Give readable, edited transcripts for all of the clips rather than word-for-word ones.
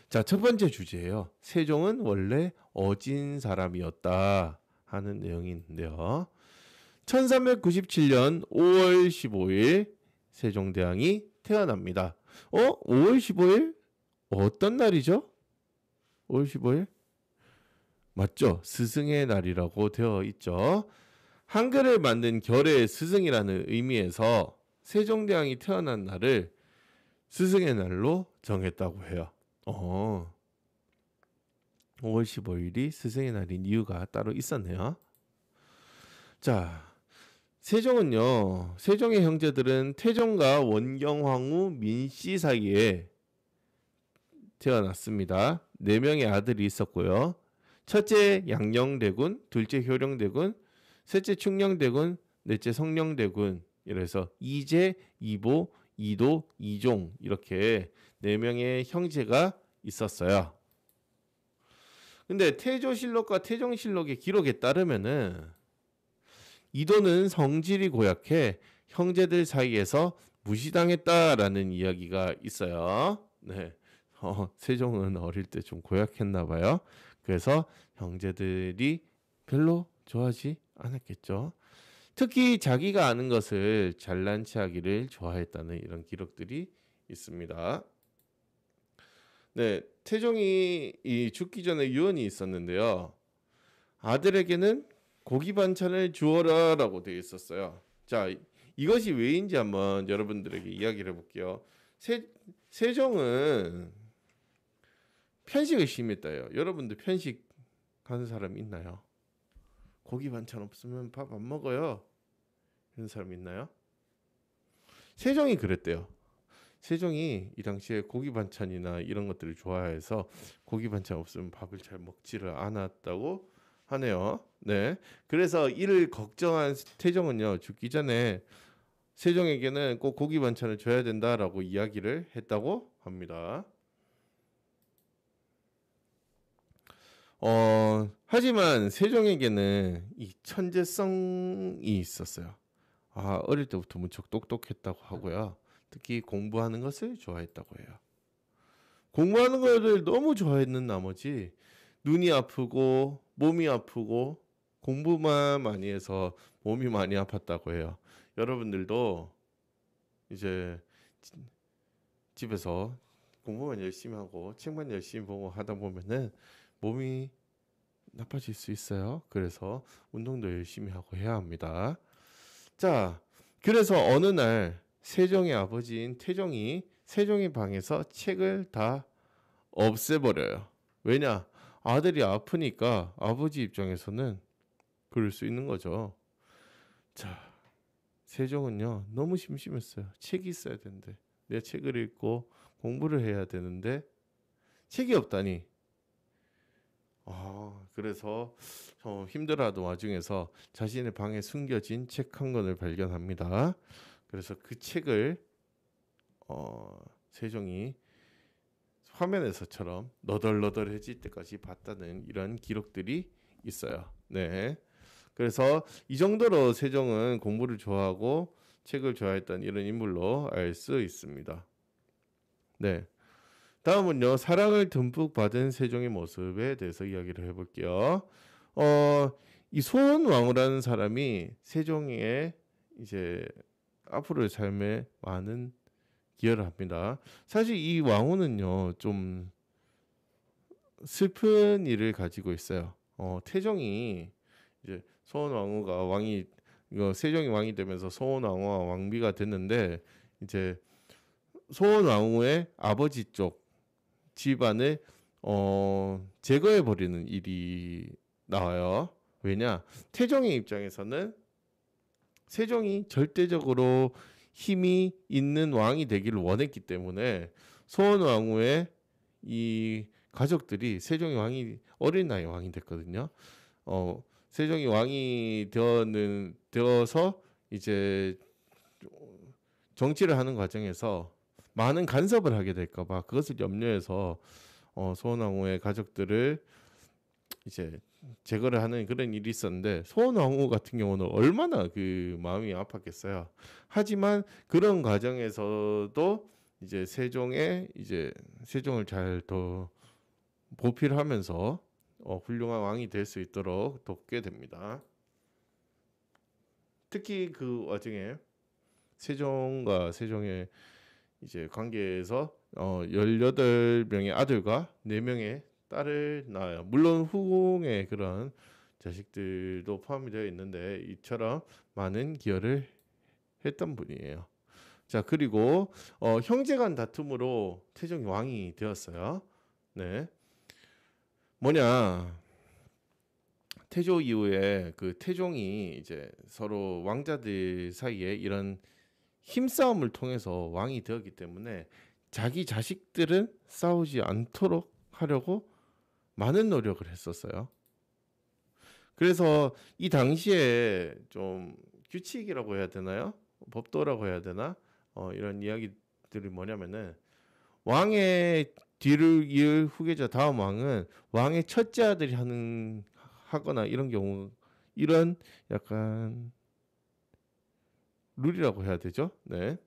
자, 첫 번째 주제예요. 세종은 원래 어진 사람이었다 하는 내용이 있는데요. 1397년 5월 15일 세종대왕이 태어납니다. 5월 15일? 어떤 날이죠? 5월 15일? 맞죠? 스승의 날이라고 되어 있죠. 한글을 만든 결의 스승이라는 의미에서 세종대왕이 태어난 날을 스승의 날로 정했다고 해요. 5월 15일이 스승의 날인 이유가 따로 있었네요. 자, 세종의 형제들은 태종과 원경황후 민씨 사이에 태어났습니다. 4명의 아들이 있었고요. 첫째 양녕대군, 둘째 효령대군, 셋째 충녕대군, 넷째 성녕대군. 이래서 이재, 이보, 이도, 이종 이렇게 4명의 형제가 있었어요. 근데 태조실록과 태종실록의 기록에 따르면은 이도는 성질이 고약해 형제들 사이에서 무시당했다라는 이야기가 있어요. 네. 세종은 어릴 때 좀 고약했나 봐요. 그래서 형제들이 별로 좋아하지 않았겠죠. 특히 자기가 아는 것을 잘난 체하기를 좋아했다는 이런 기록들이 있습니다. 네, 태종이 죽기 전에 유언이 있었는데요. 아들에게는 고기 반찬을 주어라라고 되어 있었어요. 자, 이것이 왜인지 한번 여러분들에게 이야기를 해볼게요. 세종은 편식을 심했다요. 여러분들 편식 하는 사람 있나요? 고기 반찬 없으면 밥 안 먹어요. 이런 사람 있나요? 세종이 그랬대요. 세종이 이 당시에 고기 반찬이나 이런 것들을 좋아해서 고기 반찬 없으면 밥을 잘 먹지를 않았다고 하네요. 네. 그래서 이를 걱정한 태종은요, 죽기 전에 세종에게는 꼭 고기 반찬을 줘야 된다라고 이야기를 했다고 합니다. 하지만 세종에게는 이 천재성이 있었어요. 어릴 때부터 무척 똑똑했다고 하고요. 특히 공부하는 것을 좋아했다고 해요. 공부하는 것을 너무 좋아했는 나머지 눈이 아프고 몸이 아프고 공부만 많이 해서 몸이 많이 아팠다고 해요. 여러분들도 이제 집에서 공부만 열심히 하고 책만 열심히 보고 하다 보면은 몸이 나빠질 수 있어요. 그래서 운동도 열심히 하고 해야 합니다. 자, 그래서 어느 날 세종의 아버지인 태종이 세종의 방에서 책을 다 없애버려요. 왜냐? 아들이 아프니까 아버지 입장에서는 그럴 수 있는 거죠. 자, 세종은요, 너무 심심했어요. 책이 있어야 되는데, 내 책을 읽고 공부를 해야 되는데 책이 없다니. 그래서 힘들어하던 와중에서 자신의 방에 숨겨진 책 한 권을 발견합니다. 그래서 그 책을 세종이 화면에서처럼 너덜너덜해질 때까지 봤다는 이런 기록들이 있어요. 네. 그래서 이 정도로 세종은 공부를 좋아하고 책을 좋아했던 이런 인물로 알 수 있습니다. 네. 다음은요, 사랑을 듬뿍 받은 세종의 모습에 대해서 이야기를 해볼게요. 이 소원왕후라는 사람이 세종의 이제 앞으로의 삶에 많은 기여를 합니다. 사실 이 왕후는요, 좀 슬픈 일을 가지고 있어요. 태종이 이제 세종이 왕이 되면서 소원왕후와 왕비가 됐는데, 이제 소원왕후의 아버지 쪽 집안을 제거해 버리는 일이 나와요. 왜냐? 태종의 입장에서는 세종이 절대적으로 힘이 있는 왕이 되기를 원했기 때문에 소원왕후의 이 가족들이 어린 나이에 왕이 됐거든요. 세종이 왕이 되어서 이제 정치를 하는 과정에서 많은 간섭을 하게 될까봐 그것을 염려해서 소원왕후의 가족들을 이제 제거를 하는 그런 일이 있었는데, 소원왕후 같은 경우는 얼마나 그 마음이 아팠겠어요. 하지만 그런 과정에서도 이제 세종을 잘 보필하면서 훌륭한 왕이 될 수 있도록 돕게 됩니다. 특히 그 와중에 세종과 세종의 이제 관계에서 18명의 아들과 4명의 딸을 낳아요. 물론 후궁의 그런 자식들도 포함이 되어 있는데 이처럼 많은 기여를 했던 분이에요. 자, 그리고 형제 간 다툼으로 태종이 왕이 되었어요. 네. 뭐냐? 태조 이후에 그 태종이 이제 서로 왕자들 사이에 이런 힘싸움을 통해서 왕이 되었기 때문에 자기 자식들은 싸우지 않도록 하려고 많은 노력을 했었어요. 그래서 이 당시에 좀 규칙이라고 해야 되나요? 법도라고 해야 되나? 이런 이야기들이 뭐냐면은 왕의 뒤를 이을 후계자 다음 왕은 왕의 첫째 아들이 하거나 이런 경우 이런 약간 룰이라고 해야 되죠. 네.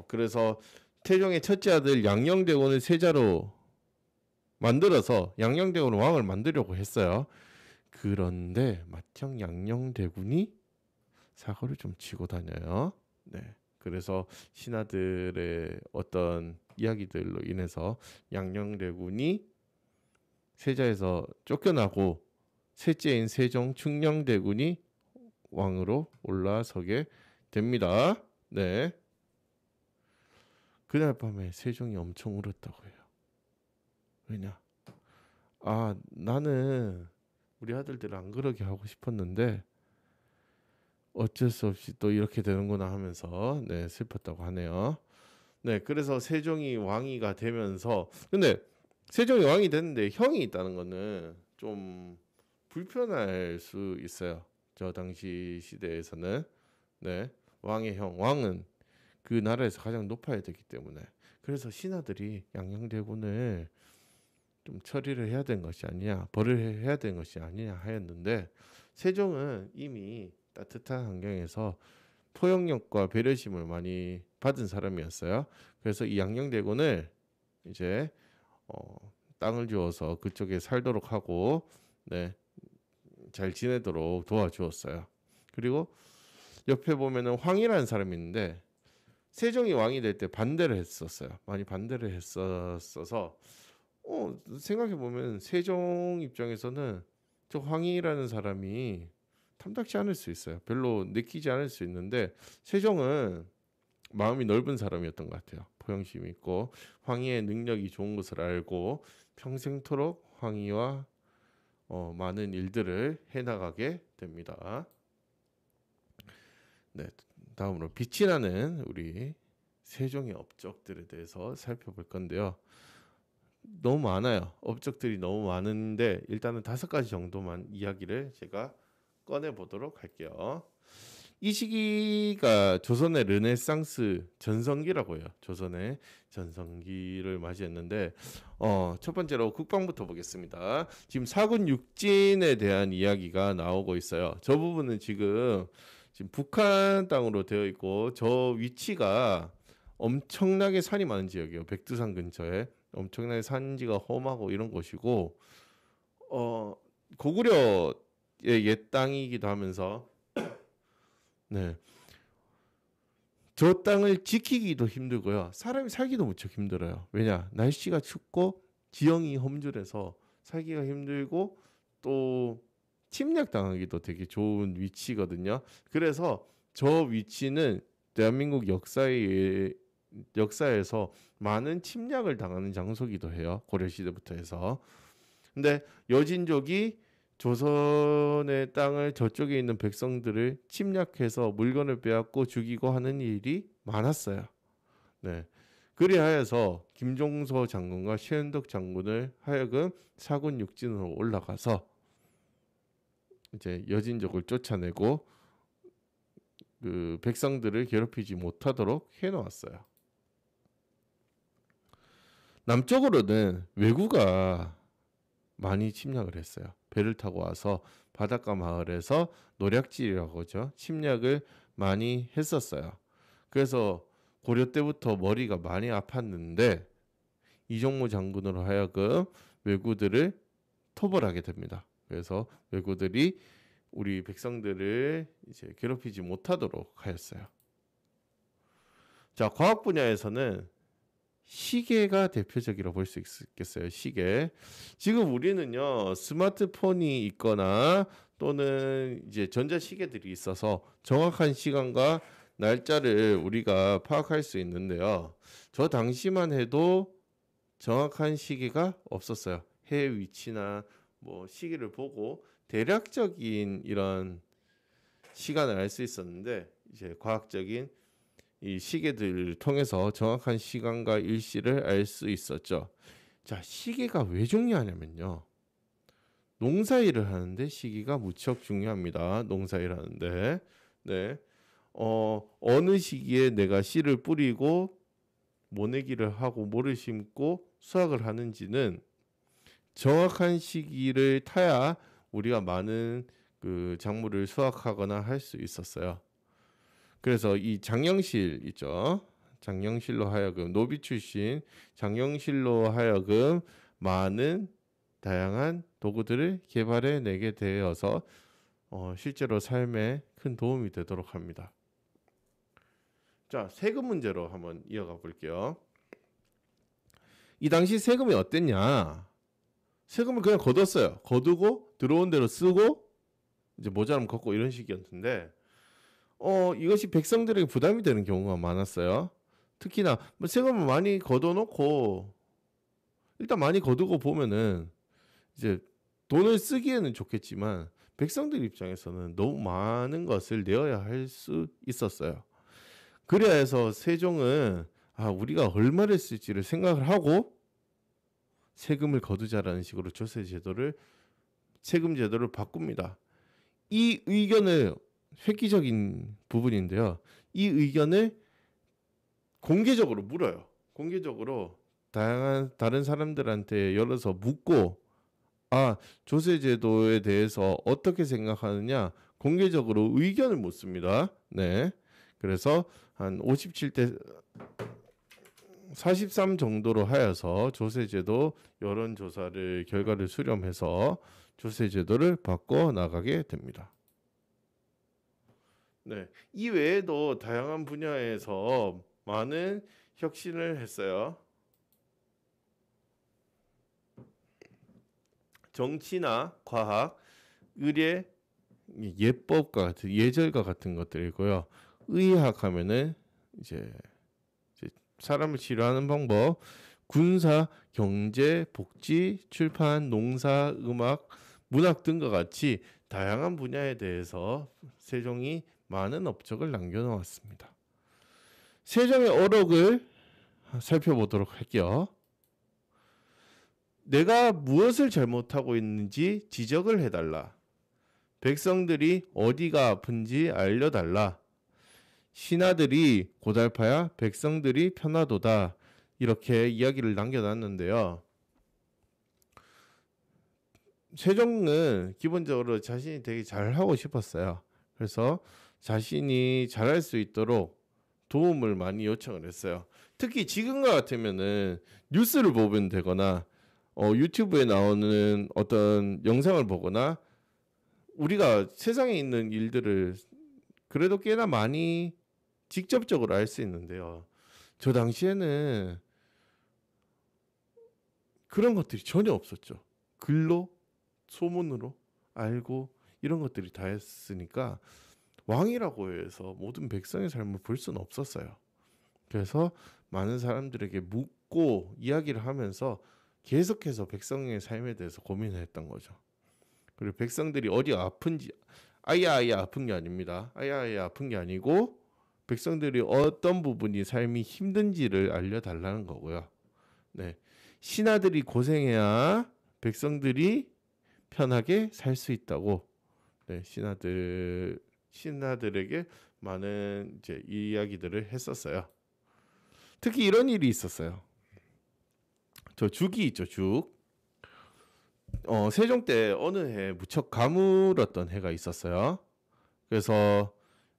그래서 태종의 첫째 아들 양녕대군을 세자로 만들어서 양녕대군을 왕을 만들려고 했어요. 그런데 맏형 양녕대군이 사고를 좀 치고 다녀요. 네. 그래서 신하들의 어떤 이야기들로 인해서 양녕대군이 세자에서 쫓겨나고 셋째인 세종 충녕대군이 왕으로 올라서게 됩니다. 네. 그날 밤에 세종이 엄청 울었다고 해요. 왜냐? 나는 우리 아들들 안 그러게 하고 싶었는데 어쩔 수 없이 또 이렇게 되는구나 하면서 네, 슬펐다고 하네요. 네, 그래서 세종이 왕이가 되면서 근데 세종이 왕이 됐는데 형이 있다는 거는 좀 불편할 수 있어요. 저 당시 시대에서는 네, 왕의 형, 왕은 그 나라에서 가장 높아야 되기 때문에 그래서 신하들이 양녕대군을 좀 처리를 해야 되는 것이 아니냐, 벌을 해야 되는 것이 아니냐 하였는데 세종은 이미 따뜻한 환경에서 포용력과 배려심을 많이 받은 사람이었어요. 그래서 이 양녕대군을 이제 땅을 주어서 그쪽에 살도록 하고 네, 잘 지내도록 도와주었어요. 그리고 옆에 보면은 황이라는 사람이 있는데 세종이 왕이 될 때 반대를 했었어요. 많이 반대를 했었어서 생각해 보면 세종 입장에서는 저 황이라는 사람이 탐탁지 않을 수 있어요. 별로 내키지 않을 수 있는데 세종은 마음이 넓은 사람이었던 것 같아요. 포용심이 있고 황희의 능력이 좋은 것을 알고 평생토록 황희와 많은 일들을 해나가게 됩니다. 네, 다음으로 빛이 나는 우리 세종의 업적들에 대해서 살펴볼 건데요. 너무 많아요. 업적들이 너무 많은데 일단은 5가지 정도만 이야기를 제가 꺼내 보도록 할게요. 이 시기가 조선의 르네상스 전성기라고 해요. 조선의 전성기를 맞이했는데 첫 번째로 국방부터 보겠습니다. 지금 사군 육진에 대한 이야기가 나오고 있어요. 저 부분은 지금 북한 땅으로 되어 있고 저 위치가 엄청나게 산이 많은 지역이에요. 백두산 근처에 엄청나게 산지가 험하고 이런 곳이고 고구려의 옛 땅이기도 하면서 네. 저 땅을 지키기도 힘들고요. 사람이 살기도 무척 힘들어요. 왜냐? 날씨가 춥고 지형이 험준해서 살기가 힘들고 또 침략당하기도 되게 좋은 위치거든요. 그래서 저 위치는 대한민국 역사에서 많은 침략을 당하는 장소기도 해요. 고려시대부터 해서. 근데 여진족이 조선의 땅을 저쪽에 있는 백성들을 침략해서 물건을 빼앗고 죽이고 하는 일이 많았어요. 네. 그리하여서 김종서 장군과 최현덕 장군을 하여금 사군 육진으로 올라가서 이제 여진족을 쫓아내고 그 백성들을 괴롭히지 못하도록 해놓았어요. 남쪽으로는 왜구가 많이 침략을 했어요. 배를 타고 와서 바닷가 마을에서 노략질이라고 하죠. 침략을 많이 했었어요. 그래서 고려 때부터 머리가 많이 아팠는데 이정무 장군으로 하여금 왜구들을 토벌하게 됩니다. 그래서 왜구들이 우리 백성들을 이제 괴롭히지 못하도록 하였어요. 자, 과학 분야에서는 시계가 대표적이라고 볼 수 있겠어요. 시계. 지금 우리는요, 스마트폰이 있거나 또는 이제 전자시계들이 있어서 정확한 시간과 날짜를 우리가 파악할 수 있는데요. 저 당시만 해도 정확한 시계가 없었어요. 해 위치나 뭐 시계를 보고 대략적인 이런 시간을 알 수 있었는데 이제 과학적인 이 시계들을 통해서 정확한 시간과 일시를 알 수 있었죠. 자, 시계가 왜 중요하냐면요. 농사일을 하는데 시기가 무척 중요합니다. 농사일 하는데. 네. 어느 시기에 내가 씨를 뿌리고 모내기를 하고 모를 심고 수확을 하는지는 정확한 시기를 타야 우리가 많은 그 작물을 수확하거나 할 수 있었어요. 그래서 이 장영실 있죠. 장영실로 하여금 노비 출신 장영실로 하여금 많은 다양한 도구들을 개발해 내게 되어서 실제로 삶에 큰 도움이 되도록 합니다. 자, 세금 문제로 한번 이어가 볼게요. 이 당시 세금이 어땠냐? 세금을 그냥 거뒀어요. 거두고 들어온 대로 쓰고 이제 모자라면 걷고 이런 식이었는데 이것이 백성들에게 부담이 되는 경우가 많았어요. 특히나 뭐 세금을 많이 걷어놓고 일단 많이 거두고 보면은 이제 돈을 쓰기에는 좋겠지만 백성들 입장에서는 너무 많은 것을 내어야 할 수 있었어요. 그래야 해서 세종은 우리가 얼마를 쓸지를 생각을 하고 세금을 거두자라는 식으로 세금 제도를 바꿉니다. 이 의견을 획기적인 부분인데요. 이 의견을 공개적으로 물어요. 공개적으로 다양한 다른 사람들한테 열어서 묻고 조세제도에 대해서 어떻게 생각하느냐 공개적으로 의견을 묻습니다. 네. 그래서 한 57대 43 정도로 하여서 조세제도 여론조사를 결과를 수렴해서 조세제도를 바꿔 나가게 됩니다. 네, 이 외에도 다양한 분야에서 많은 혁신을 했어요. 정치나 과학, 의례, 예법과 같은 예절과 같은 것들이고요. 의학 하면은 이제 사람을 치료하는 방법, 군사, 경제, 복지, 출판, 농사, 음악, 문학 등과 같이 다양한 분야에 대해서 세종이 많은 업적을 남겨놓았습니다. 세종의 어록을 살펴보도록 할게요. 내가 무엇을 잘못하고 있는지 지적을 해달라. 백성들이 어디가 아픈지 알려달라. 신하들이 고달파야 백성들이 편하도다. 이렇게 이야기를 남겨놨는데요. 세종은 기본적으로 자신이 되게 잘하고 싶었어요. 그래서 자신이 잘할 수 있도록 도움을 많이 요청을 했어요. 특히 지금과 같으면은 뉴스를 보면 되거나 유튜브에 나오는 어떤 영상을 보거나 우리가 세상에 있는 일들을 그래도 꽤나 많이 직접적으로 알 수 있는데요. 저 당시에는 그런 것들이 전혀 없었죠. 글로 소문으로 알고 이런 것들이 다 했으니까 왕이라고 해서 모든 백성의 삶을 볼 수는 없었어요. 그래서 많은 사람들에게 묻고 이야기를 하면서 계속해서 백성의 삶에 대해서 고민을 했던 거죠. 그리고 백성들이 어디가 아픈지 아야 아픈 게 아닙니다. 아야 아픈 게 아니고 백성들이 어떤 부분이 삶이 힘든지를 알려달라는 거고요. 네, 신하들이 고생해야 백성들이 편하게 살 수 있다고. 네, 신하들에게 많은 이제 이야기들을 했었어요. 특히 이런 일이 있었어요. 저 죽이 있죠, 죽. 세종 때 어느 해 무척 가물었던 해가 있었어요. 그래서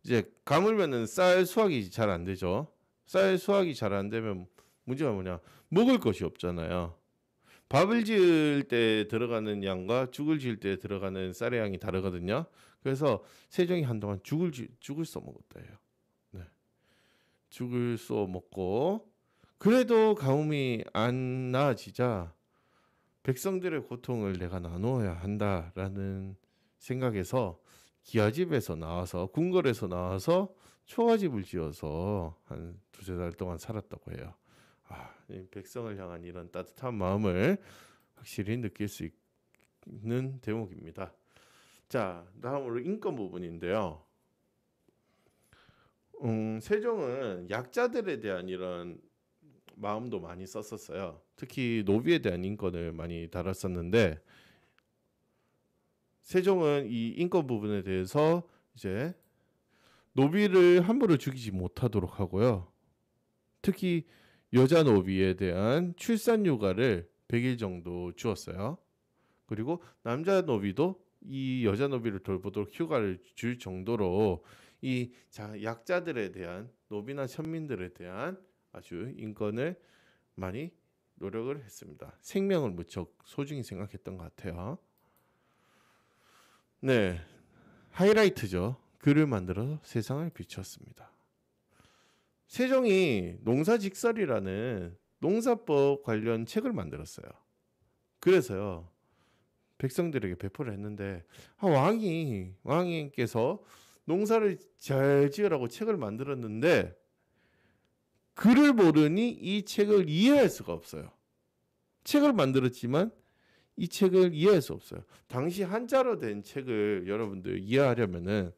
이제 가물면은 쌀 수확이 잘 안 되죠. 쌀 수확이 잘 안 되면 문제가 뭐냐? 먹을 것이 없잖아요. 밥을 지을 때 들어가는 양과 죽을 지을 때 들어가는 쌀의 양이 다르거든요. 그래서 세종이 한동안 죽을 써 먹었다예요. 네. 죽을 써 먹고 그래도 가뭄이 안 나아지자 백성들의 고통을 내가 나누어야 한다라는 생각에서 기아집에서 나와서 궁궐에서 나와서 초가집을 지어서 한 두세 달 동안 살았다고 해요. 이 백성을 향한 이런 따뜻한 마음을 확실히 느낄 수 있는 대목입니다. 자, 다음으로 인권 부분인데요. 세종은 약자들에 대한 이런 마음도 많이 썼었어요. 특히 노비에 대한 인권을 많이 다뤘었는데 세종은 이 인권 부분에 대해서 이제 노비를 함부로 죽이지 못하도록 하고요. 특히 여자 노비에 대한 출산 휴가를 100일 정도 주었어요. 그리고 남자 노비도 이 여자 노비를 돌보도록 휴가를 줄 정도로 이 약자들에 대한 노비나 천민들에 대한 아주 인권을 많이 노력을 했습니다. 생명을 무척 소중히 생각했던 것 같아요. 네, 하이라이트죠. 글을 만들어 세상을 비추었습니다. 세종이 농사직설이라는 농사법 관련 책을 만들었어요. 그래서요 백성들에게 배포를 했는데 왕님께서 농사를 잘 지으라고 책을 만들었는데 글을 모르니 이 책을 이해할 수가 없어요. 책을 만들었지만 이 책을 이해할 수 없어요. 당시 한자로 된 책을 여러분들 이해하려면은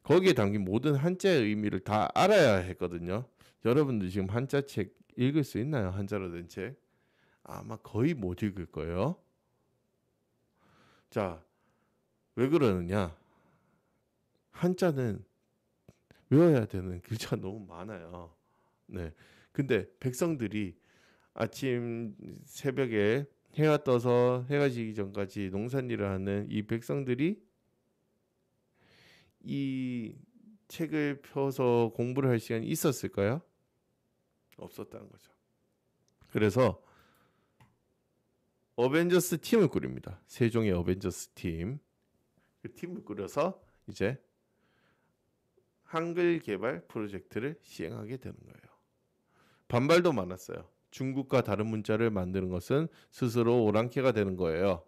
거기에 담긴 모든 한자의 의미를 다 알아야 했거든요. 여러분들 지금 한자 책 읽을 수 있나요? 한자로 된 책? 아마 거의 못 읽을 거예요. 자, 왜 그러느냐? 한자는 외워야 되는 글자가 너무 많아요. 네. 근데 백성들이 아침 새벽에 해가 떠서 해가 지기 전까지 농산일을 하는 이 백성들이 이 책을 펴서 공부를 할 시간이 있었을까요? 없었다는 거죠. 그래서 어벤져스 팀을 꾸립니다. 세종의 어벤져스 팀. 그 팀을 꾸려서 이제 한글 개발 프로젝트를 시행하게 되는 거예요. 반발도 많았어요. 중국과 다른 문자를 만드는 것은 스스로 오랑캐가 되는 거예요.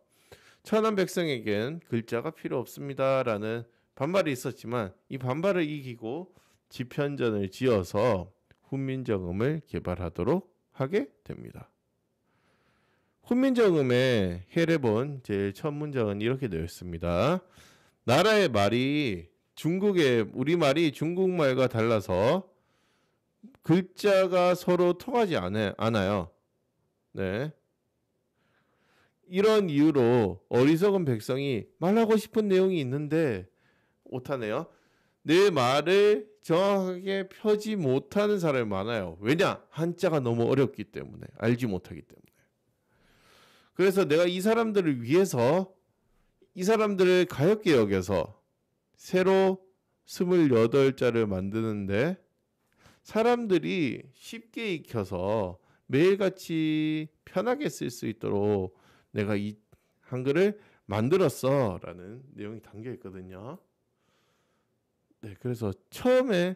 천한 백성에겐 글자가 필요 없습니다라는 반발이 있었지만 이 반발을 이기고 지편전을 지어서 훈민정음을 개발하도록 하게 됩니다. 훈민정음의 해례본 제일 첫 문장은 이렇게 되어 있습니다. 나라의 말이 우리말이 중국말과 달라서 글자가 서로 통하지 않아요. 네. 이런 이유로 어리석은 백성이 말하고 싶은 내용이 있는데 못하네요. 내 말을 정확하게 펴지 못하는 사람이 많아요. 왜냐? 한자가 너무 어렵기 때문에, 알지 못하기 때문에. 그래서 내가 이 사람들을 위해서 이 사람들을 가엾게 여겨서 새로 28자를 만드는데 사람들이 쉽게 익혀서 매일같이 편하게 쓸 수 있도록 내가 이 한글을 만들었어 라는 내용이 담겨 있거든요. 네, 그래서 처음에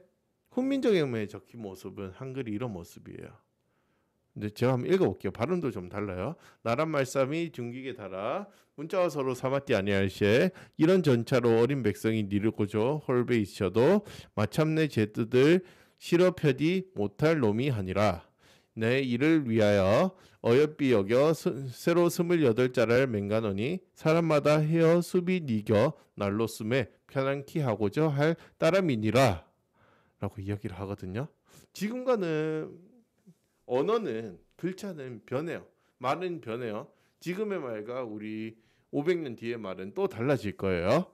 훈민정음에 적힌 모습은 한글이 이런 모습이에요. 근데 제가 한번 읽어볼게요. 발음도 좀 달라요. 나란 말씀이 중기게 달아 문자와 서로 사맞디 아니할 시에 이런 전차로 어린 백성이 니를 고조 홀배 있어도 마참내 제 뜻을 실어 펴디 못할 놈이 하니라. 내 이를 위하여 어여삐 여겨 새로 28자를 맹가노니 사람마다 헤어 수비 니겨 날로 쓰매 편안키 하고자 할 따름이니라 라고 이야기를 하거든요. 지금과는 언어는 글자는 변해요. 말은 변해요. 지금의 말과 우리 500년 뒤의 말은 또 달라질 거예요.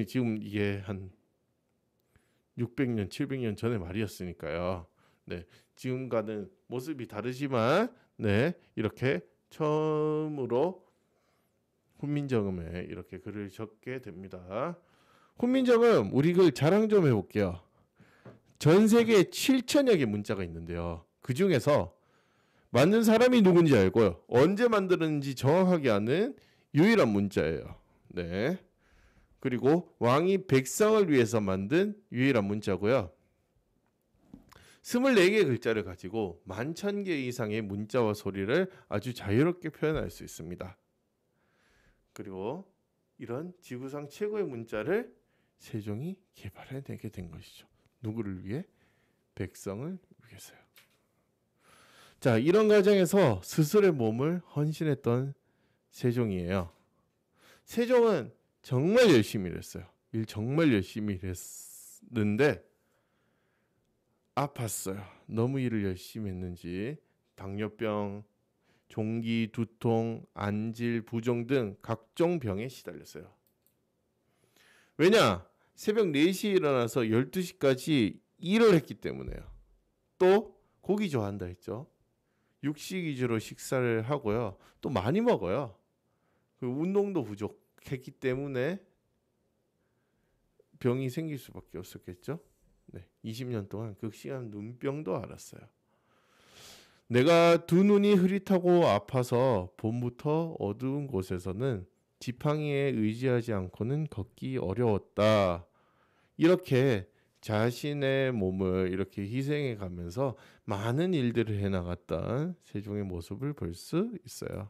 지금 이게 한 600년, 700년 전의 말이었으니까요. 네, 지금과는 모습이 다르지만 네, 이렇게 처음으로 훈민정음에 이렇게 글을 적게 됩니다. 훈민정음 우리 글 자랑 좀 해볼게요. 전 세계에 7천여 개 문자가 있는데요. 그 중에서 만든 사람이 누군지 알고요. 언제 만들었는지 정확하게 아는 유일한 문자예요. 네. 그리고 왕이 백성을 위해서 만든 유일한 문자고요. 24개의 글자를 가지고 11,000개 이상의 문자와 소리를 아주 자유롭게 표현할 수 있습니다. 그리고 이런 지구상 최고의 문자를 세종이 개발해내게 된 것이죠. 누구를 위해? 백성을 위해서요. 자, 이런 과정에서 스스로의 몸을 헌신했던 세종이에요. 세종은 정말 열심히 일했어요. 일 정말 열심히 일했는데 아팠어요. 너무 일을 열심히 했는지 당뇨병, 종기, 두통, 안질, 부종 등 각종 병에 시달렸어요. 왜냐? 새벽 4시에 일어나서 12시까지 일을 했기 때문에요. 또 고기 좋아한다 했죠. 육식 위주로 식사를 하고요. 또 많이 먹어요. 운동도 부족했기 때문에 병이 생길 수밖에 없었겠죠. 네, 20년 동안 극심한 눈병도 앓았어요. 내가 두 눈이 흐릿하고 아파서 봄부터 어두운 곳에서는 지팡이에 의지하지 않고는 걷기 어려웠다. 이렇게 자신의 몸을 이렇게 희생해 가면서 많은 일들을 해나갔던 세종의 모습을 볼 수 있어요.